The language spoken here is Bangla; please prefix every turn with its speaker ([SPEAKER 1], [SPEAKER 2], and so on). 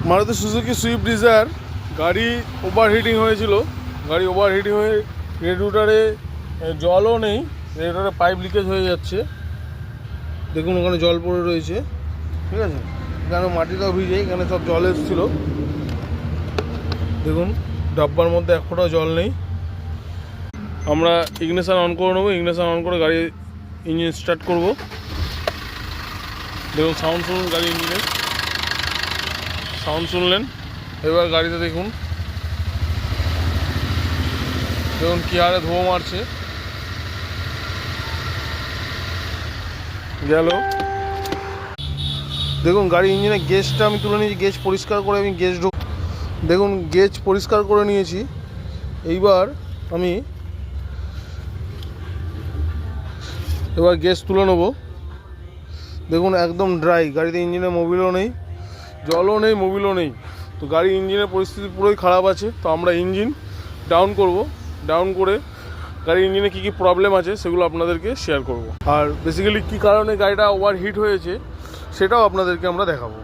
[SPEAKER 1] মারুতি সুজুকি সুইফট ডিজায়ার গাড়ি ওভারহিটিং হয়েছিল। গাড়ি ওভারহিটিং হয়ে রেডিয়েটরে জলও নেই, রেডিয়েটরে পাইপ লিকেজ হয়ে যাচ্ছে। দেখুন ওখানে জল পড়ে রয়েছে, ঠিক আছে। এখানে মাটিটাও ভিজে, এখানে সব জল এসেছিলো। দেখুন ডাব্বার মধ্যে এক ফোঁটা জল নেই। আমরা ইগনিশন অন করে নেবো। ইগনিশন অন করে গাড়ি ইঞ্জিন স্টার্ট করব। দেখুন সাউন্ড শুনুন, গাড়ি ইঞ্জিনের সাউন্ড শুনলেন। এবার গাড়িতে দেখুন দেখুন কী হারে ধোঁয়া মারছে। গেল। দেখুন গাড়ি ইঞ্জিনের গেজটা আমি তুলে নিয়েছি, গেজ পরিষ্কার করে আমি গেজ দেখুন গেজ পরিষ্কার করে নিয়েছি। এইবার আমি গেজ তুলে নেবো। দেখুন একদম ড্রাই, গাড়িতে ইঞ্জিনে মোবিলও নেই, জলও নেই, মোবিলও নেই। তো গাড়ির ইঞ্জিনের পরিস্থিতি পুরোই খারাপ আছে। তো আমরা ইঞ্জিন ডাউন করব, ডাউন করে গাড়ির ইঞ্জিনে কী কী প্রবলেম আছে সেগুলো আপনাদেরকে শেয়ার করব। আর বেসিক্যালি কী কারণে গাড়িটা ওভারহিট হয়েছে সেটাও আপনাদেরকে আমরা দেখাবো।